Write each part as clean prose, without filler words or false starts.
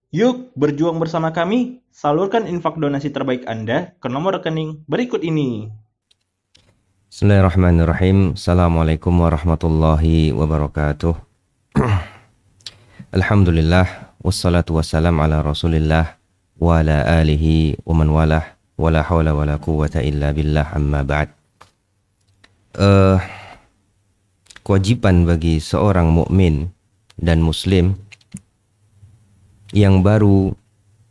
Yuk berjuang bersama kami, salurkan infak donasi terbaik Anda ke nomor rekening berikut ini. Bismillahirrahmanirrahim. Assalamualaikum warahmatullahi wabarakatuh. Alhamdulillah, wassalatu wassalam ala rasulillah wa ala alihi wa man walah wa la hawla wa la quwwata illa billah amma ba'd. Eh, Kewajiban bagi seorang mukmin dan muslim yang baru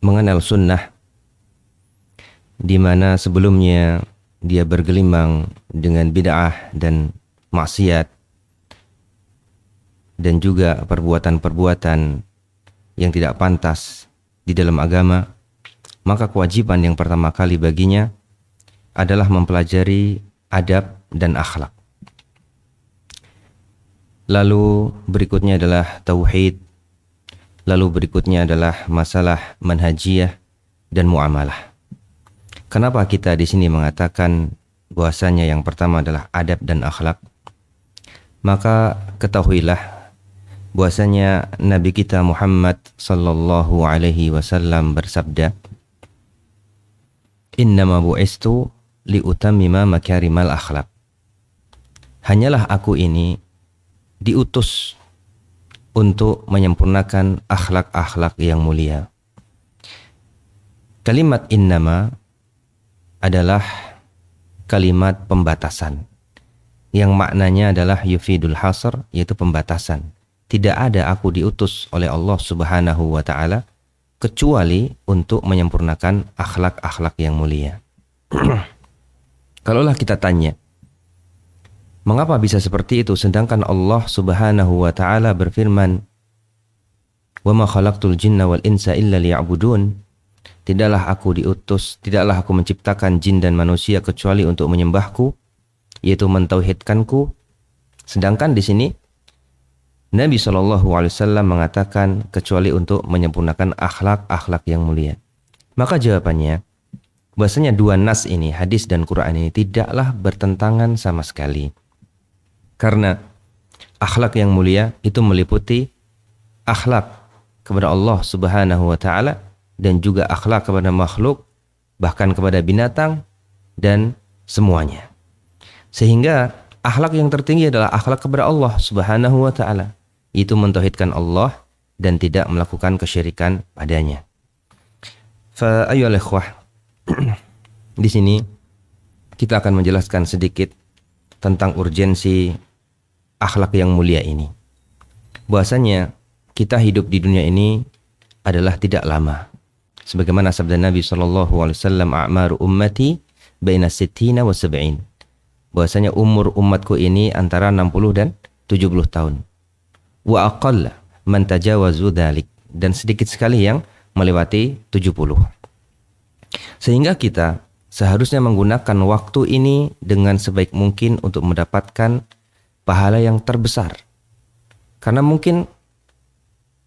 mengenal sunnah, di mana sebelumnya dia bergelimang dengan bid'ah dan maksiat dan juga perbuatan-perbuatan yang tidak pantas di dalam agama, maka kewajiban yang pertama kali baginya adalah mempelajari adab dan akhlak. Lalu berikutnya adalah tauhid. Lalu berikutnya adalah masalah manhajiyah dan muamalah. Kenapa kita di sini mengatakan bahwasanya yang pertama adalah adab dan akhlak? Maka ketahuilah bahwasanya Nabi kita Muhammad sallallahu alaihi wasallam bersabda, "Innama bu'istu liutammima makarimal akhlak." Hanyalah aku ini diutus untuk menyempurnakan akhlak-akhlak yang mulia. Kalimat innama adalah kalimat pembatasan yang maknanya adalah yufidul hasr, yaitu pembatasan. Tidak ada aku diutus oleh Allah Subhanahu wa taala kecuali untuk menyempurnakan akhlak-akhlak yang mulia. Kalaulah kita tanya, mengapa bisa seperti itu sedangkan Allah Subhanahu wa taala berfirman, "Wa ma khalaqtul jinna wal insa illa liya'budun." Tidaklah aku diutus, tidaklah aku menciptakan jin dan manusia kecuali untuk menyembahku, yaitu mentauhidkanku. Sedangkan di sini Nabi SAW mengatakan kecuali untuk menyempurnakan akhlak-akhlak yang mulia. Maka jawabannya, bahwasanya dua nas ini, hadis dan Quran ini, tidaklah bertentangan sama sekali. Karena akhlak yang mulia itu meliputi akhlak kepada Allah Subhanahu wa taala dan juga akhlak kepada makhluk, bahkan kepada binatang dan semuanya. Sehingga akhlak yang tertinggi adalah akhlak kepada Allah Subhanahu wa taala, itu mentauhidkan Allah dan tidak melakukan kesyirikan padanya. Fa ayyuhal ikhwah, di sini kita akan menjelaskan sedikit tentang urgensi akhlak yang mulia ini. Bahwasanya kita hidup di dunia ini adalah tidak lama. Sebagaimana sabda Nabi SAW, "A'maru ummati baina sittina wa sab'in." Bahwasanya umur umatku ini antara 60 dan 70 tahun. Wa aqalla man tajawazu dzalik, dan sedikit sekali yang melewati 70. Sehingga kita seharusnya menggunakan waktu ini dengan sebaik mungkin untuk mendapatkan pahala yang terbesar. Karena mungkin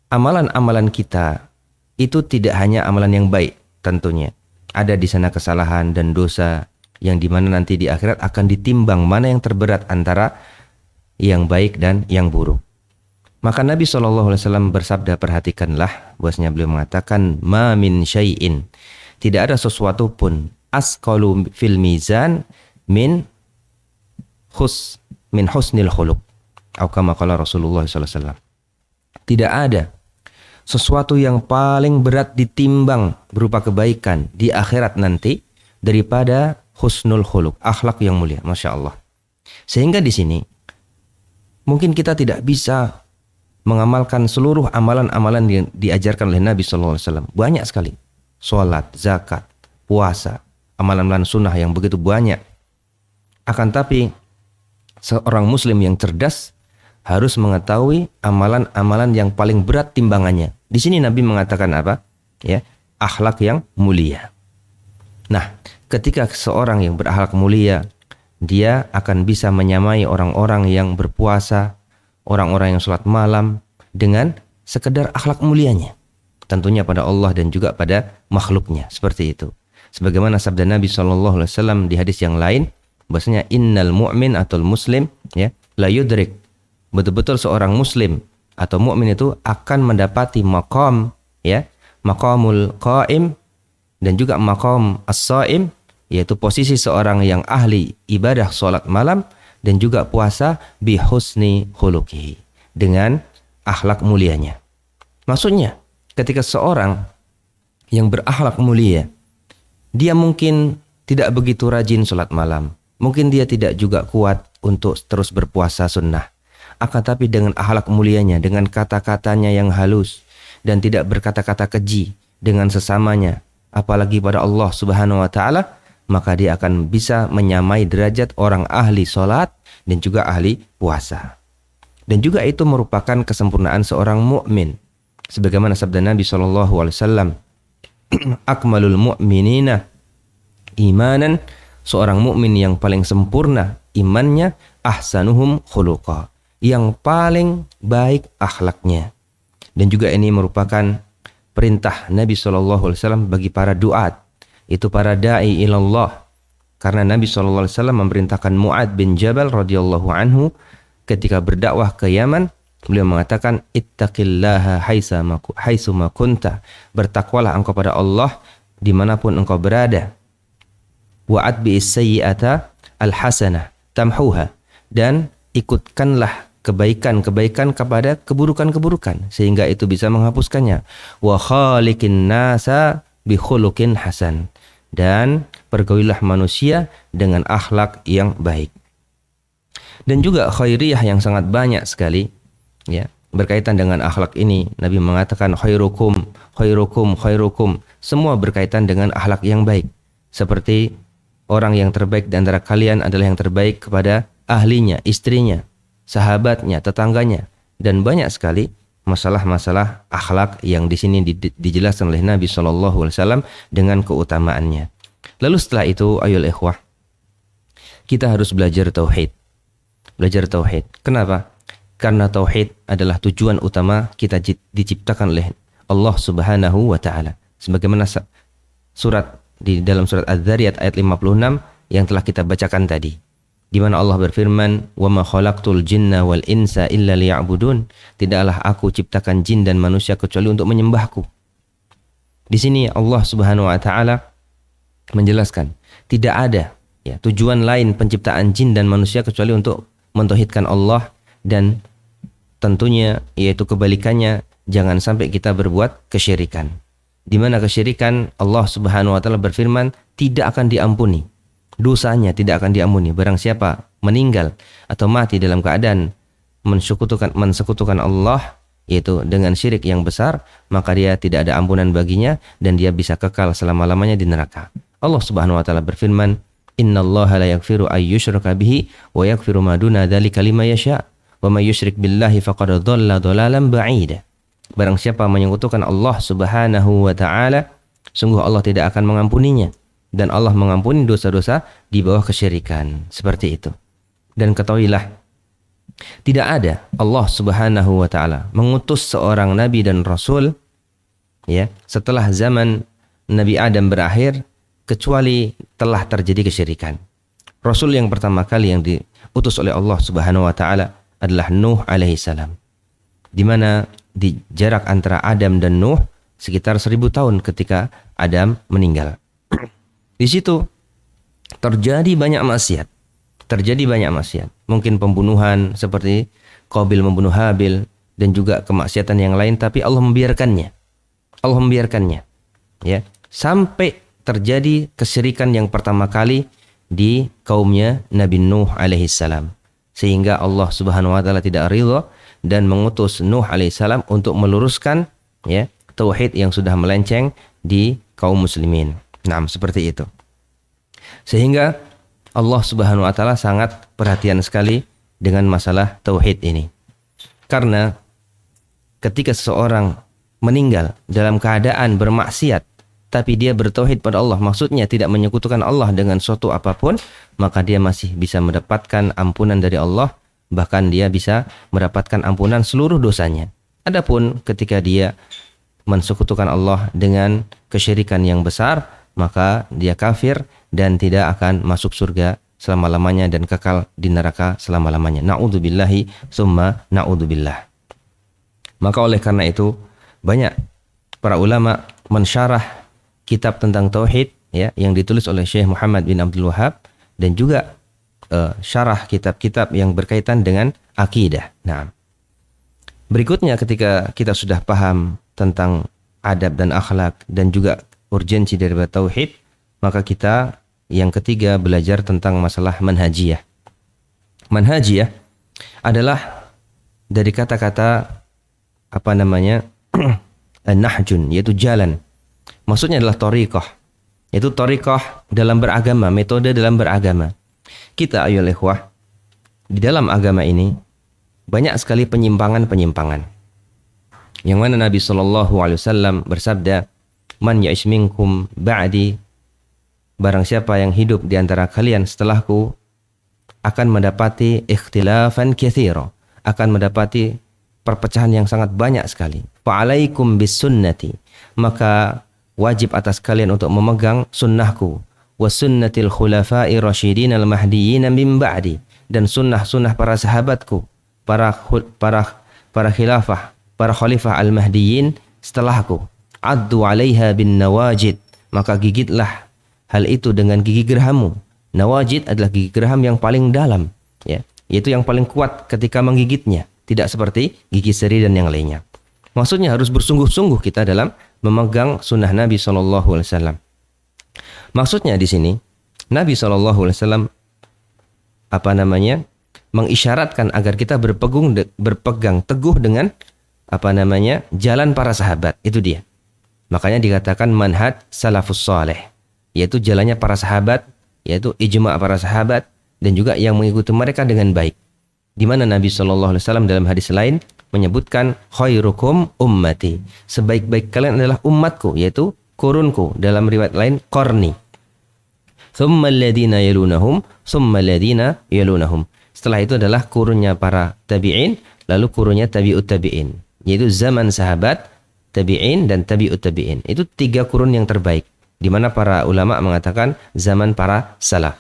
amalan-amalan kita itu tidak hanya amalan yang baik tentunya. Ada di sana kesalahan dan dosa yang dimana nanti di akhirat akan ditimbang mana yang terberat antara yang baik dan yang buruk. Maka Nabi SAW bersabda, perhatikanlah, bahwasanya beliau mengatakan, "Ma min syai'in." Tidak ada sesuatu pun asqalu fil mizan min husnil khuluq. Atau kama qala Rasulullah SAW. Tidak ada sesuatu yang paling berat ditimbang berupa kebaikan di akhirat nanti daripada husnul khuluq, akhlak yang mulia. Masya Allah. Sehingga di sini mungkin kita tidak bisa mengamalkan seluruh amalan-amalan yang diajarkan oleh Nabi SAW. Banyak sekali. Sholat, zakat, puasa, amalan-amalan sunnah yang begitu banyak. Akan tapi seorang muslim yang cerdas harus mengetahui amalan-amalan yang paling berat timbangannya. Di sini Nabi mengatakan apa? Ya, akhlak yang mulia. Nah, ketika seorang yang berakhlak mulia, dia akan bisa menyamai orang-orang yang berpuasa, orang-orang yang sholat malam dengan sekedar akhlak mulianya. Tentunya pada Allah dan juga pada makhluknya, seperti itu. Sebagaimana sabda Nabi SAW di hadis yang lain, bahwasanya innal mu'min atau muslim, ya, la yudrik, betul-betul seorang muslim atau mukmin itu akan mendapati maqam, ya, maqamul qaim dan juga maqam as-shaim, yaitu posisi seorang yang ahli ibadah salat malam dan juga puasa, bi husni khuluqihi, dengan akhlak mulianya. Maksudnya, ketika seorang yang berakhlak mulia, dia mungkin tidak begitu rajin salat malam, mungkin dia tidak juga kuat untuk terus berpuasa sunnah, akan tapi dengan akhlak mulianya, dengan kata-katanya yang halus dan tidak berkata-kata keji dengan sesamanya, apalagi pada Allah Subhanahu wa taala, maka dia akan bisa menyamai derajat orang ahli salat dan juga ahli puasa. Dan juga itu merupakan kesempurnaan seorang mukmin. Sebagaimana sabda Nabi SAW, akmalul mu'minina imanan, seorang mukmin yang paling sempurna imannya, ahsanuhum khuluqa, yang paling baik akhlaknya. Dan juga ini merupakan perintah Nabi SAW bagi para duat, itu para da'i ilallah. Karena Nabi SAW memerintahkan Mu'ad bin Jabal radhiyallahu anhu ketika berdakwah ke Yaman, beliau mengatakan, ittaqillaha haitsuma kunta, bertakwalah engkau pada Allah dimanapun engkau berada. Wa'ad bi'is sayyi'ata al-hasanah tamhuha, dan ikutkanlah kebaikan-kebaikan kepada keburukan-keburukan sehingga itu bisa menghapuskannya. Wa khaliqin nasa bi khuluqin hasan, dan pergaulilah manusia dengan akhlak yang baik. Dan juga khairiyah yang sangat banyak sekali, ya, berkaitan dengan akhlak ini. Nabi mengatakan khairukum khairukum khairukum, semua berkaitan dengan akhlak yang baik. Seperti orang yang terbaik di antara kalian adalah yang terbaik kepada ahlinya, istrinya, sahabatnya, tetangganya, dan banyak sekali masalah-masalah akhlak yang di sini dijelaskan oleh Nabi SAW dengan keutamaannya. Lalu setelah itu, ayol ikhwah, kita harus belajar tauhid. Belajar tauhid. Kenapa? Karena tauhid adalah tujuan utama kita diciptakan oleh Allah Subhanahu wa taala. Sebagaimana surat di dalam surat Az-Zariyat ayat 56 yang telah kita bacakan tadi, di mana Allah berfirman, "Wa ma khalaqtul jinna wal insa illa liya'budun." Tidaklah aku ciptakan jin dan manusia kecuali untuk menyembahku. Di sini Allah Subhanahu wa taala menjelaskan tidak ada, ya, tujuan lain penciptaan jin dan manusia kecuali untuk mentauhidkan Allah, dan tentunya yaitu kebalikannya, jangan sampai kita berbuat kesyirikan. Di mana kesyirikan, Allah Subhanahu wa taala berfirman tidak akan diampuni. Dosanya tidak akan diampuni. Barang siapa meninggal atau mati dalam keadaan mensekutukan Allah, yaitu dengan syirik yang besar, maka dia tidak ada ampunan baginya dan dia bisa kekal selama-lamanya di neraka. Allah Subhanahu wa taala berfirman, "Innallaha la yaghfiru ay yushraka bihi wa yaghfiru ma duna dzalika liman yasha wa may yusyrik billahi faqad dhalla dhalalan ba'ida." Barang siapa menyekutukan Allah Subhanahu wa taala, sungguh Allah tidak akan mengampuninya, dan Allah mengampuni dosa-dosa di bawah kesyirikan. Seperti itu. Dan ketahuilah, tidak ada Allah Subhanahu wa taala mengutus seorang nabi dan rasul, ya, setelah zaman Nabi Adam berakhir kecuali telah terjadi kesyirikan. Rasul yang pertama kali yang diutus oleh Allah Subhanahu wa taala adalah Nuh alaihi salam. Di mana di jarak antara Adam dan Nuh sekitar 1000 tahun ketika Adam meninggal. Di situ terjadi banyak maksiat. Mungkin pembunuhan seperti Qabil membunuh Habil dan juga kemaksiatan yang lain, tapi Allah membiarkannya. Ya, sampai terjadi kesyirikan yang pertama kali di kaumnya Nabi Nuh alaihi salam. Sehingga Allah Subhanahu wa taala tidak ridha dan mengutus Nuh alaihissalam untuk meluruskan, ya, tauhid yang sudah melenceng di kaum muslimin. Nah, seperti itu. Sehingga Allah Subhanahu wa taala sangat perhatian sekali dengan masalah tauhid ini. Karena ketika seseorang meninggal dalam keadaan bermaksiat tapi dia bertauhid pada Allah, maksudnya tidak menyekutukan Allah dengan suatu apapun, maka dia masih bisa mendapatkan ampunan dari Allah. Bahkan dia bisa mendapatkan ampunan seluruh dosanya. Adapun ketika dia mensekutukan Allah dengan kesyirikan yang besar, maka dia kafir dan tidak akan masuk surga selama-lamanya dan kekal di neraka selama-lamanya. Na'udzubillahi summa na'udzubillah. Maka oleh karena itu banyak para ulama mensyarah kitab tentang tauhid ya yang ditulis oleh Syekh Muhammad bin Abdul Wahab dan juga syarah kitab-kitab yang berkaitan dengan akidah. Nah, berikutnya ketika kita sudah paham tentang adab dan akhlak dan juga urgensi dari tauhid, maka kita yang ketiga belajar tentang masalah manhajiyah. Manhajiyah adalah dari kata-kata nahjun, yaitu jalan. Maksudnya adalah thariqah, yaitu thariqah dalam beragama, metode dalam beragama. Kita ayolah ikhwah, di dalam agama ini banyak sekali penyimpangan-penyimpangan. Yang mana Nabi SAW bersabda, "Man ya'ish minkum ba'di," barang siapa yang hidup di antara kalian setelahku akan mendapati ikhtilafan katsira, akan mendapati perpecahan yang sangat banyak sekali. Fa'alaikum bis sunnati, maka wajib atas kalian untuk memegang sunnahku, wa sunnatil khulafa'i rasyidin al-mahdiyyin min ba'di, dan sunnah-sunnah para sahabatku, para khilafah, para khalifah al-mahdiyyin setelahku. Addu 'alaiha bin nawajid, maka gigitlah hal itu dengan gigi gerahmu. Nawajid adalah gigi geraham yang paling dalam, ya, yaitu yang paling kuat ketika menggigitnya, tidak seperti gigi seri dan yang lainnya. Maksudnya harus bersungguh-sungguh kita dalam memegang sunnah Nabi SAW. Maksudnya di sini Nabi SAW mengisyaratkan agar kita berpegang teguh dengan jalan para sahabat. Itu dia. Makanya dikatakan manhaj salafus saleh, yaitu jalannya para sahabat, yaitu ijma' para sahabat dan juga yang mengikuti mereka dengan baik. Di mana Nabi SAW dalam hadis lain menyebutkan khairukum ummati, sebaik-baik kalian adalah umatku, yaitu kurunku. Dalam riwayat lain qarni. Thumma alladhina yalunahum, thumma alladhina yalunahum. Setelah itu adalah kurunnya para tabi'in, lalu kurunnya tabi'ut tabi'in, yaitu zaman sahabat, tabi'in dan tabi'ut tabi'in. Itu 3 kurun yang terbaik, di mana para ulama mengatakan zaman para salaf.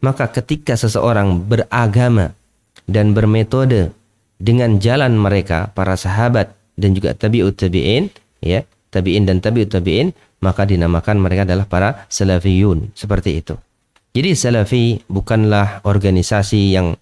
Maka ketika seseorang beragama dan bermetode dengan jalan mereka, para sahabat dan juga tabi'ut tabi'in, ya, tabi'in dan tabi'ut tabi'in, maka dinamakan mereka adalah para salafiyun, seperti itu. Jadi salafi bukanlah organisasi yang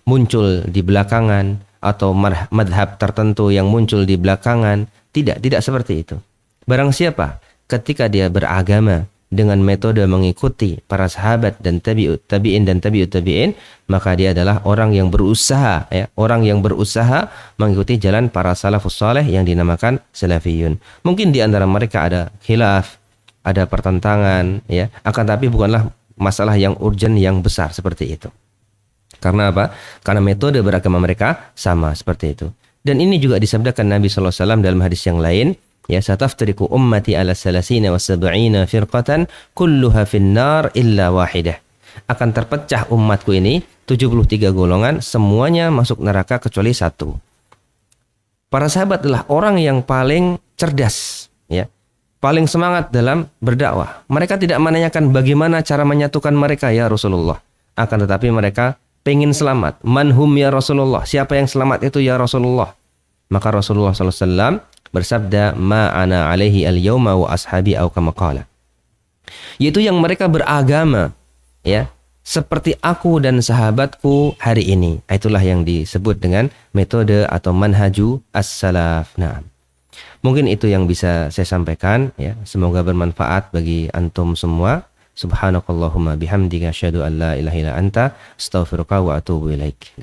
muncul di belakangan atau madhab tertentu yang muncul di belakangan. Tidak seperti itu. Barang siapa ketika dia beragama dengan metode mengikuti para sahabat dan tabi'in dan tabi'ut tabi'in, maka dia adalah orang yang berusaha, ya, orang yang berusaha mengikuti jalan para salafus saleh yang dinamakan salafiyun. Mungkin di antara mereka ada khilaf, ada pertentangan, ya, akan tapi bukanlah masalah yang urgent yang besar seperti itu. Karena apa? Karena metode beragama mereka sama seperti itu. Dan ini juga disabdakan Nabi SAW dalam hadis yang lain, ya, sataftariqu ummati ala salasina wa sab'ina firqatan kulluha finnar illa wahidah. Akan terpecah umatku ini 73 golongan, semuanya masuk neraka kecuali 1. Para sahabat adalah orang yang paling cerdas, ya, paling semangat dalam berdakwah. Mereka tidak menanyakan bagaimana cara menyatukan mereka, ya Rasulullah. Akan tetapi mereka pengen selamat. Manhum ya Rasulullah, siapa yang selamat itu ya Rasulullah. Maka Rasulullah SAW bersabda, ma ana alaihi al-yawma wa ashabi au kama qala, yaitu yang mereka beragama, ya, seperti aku dan sahabatku hari ini. Itulah yang disebut dengan metode atau manhaju as-salaf. Nah, mungkin itu yang bisa saya sampaikan, ya. Semoga bermanfaat bagi antum semua. Subhanakallahumma bihamdika asyhadu an la ilaha illa anta astaghfiruka wa atubu ilaik.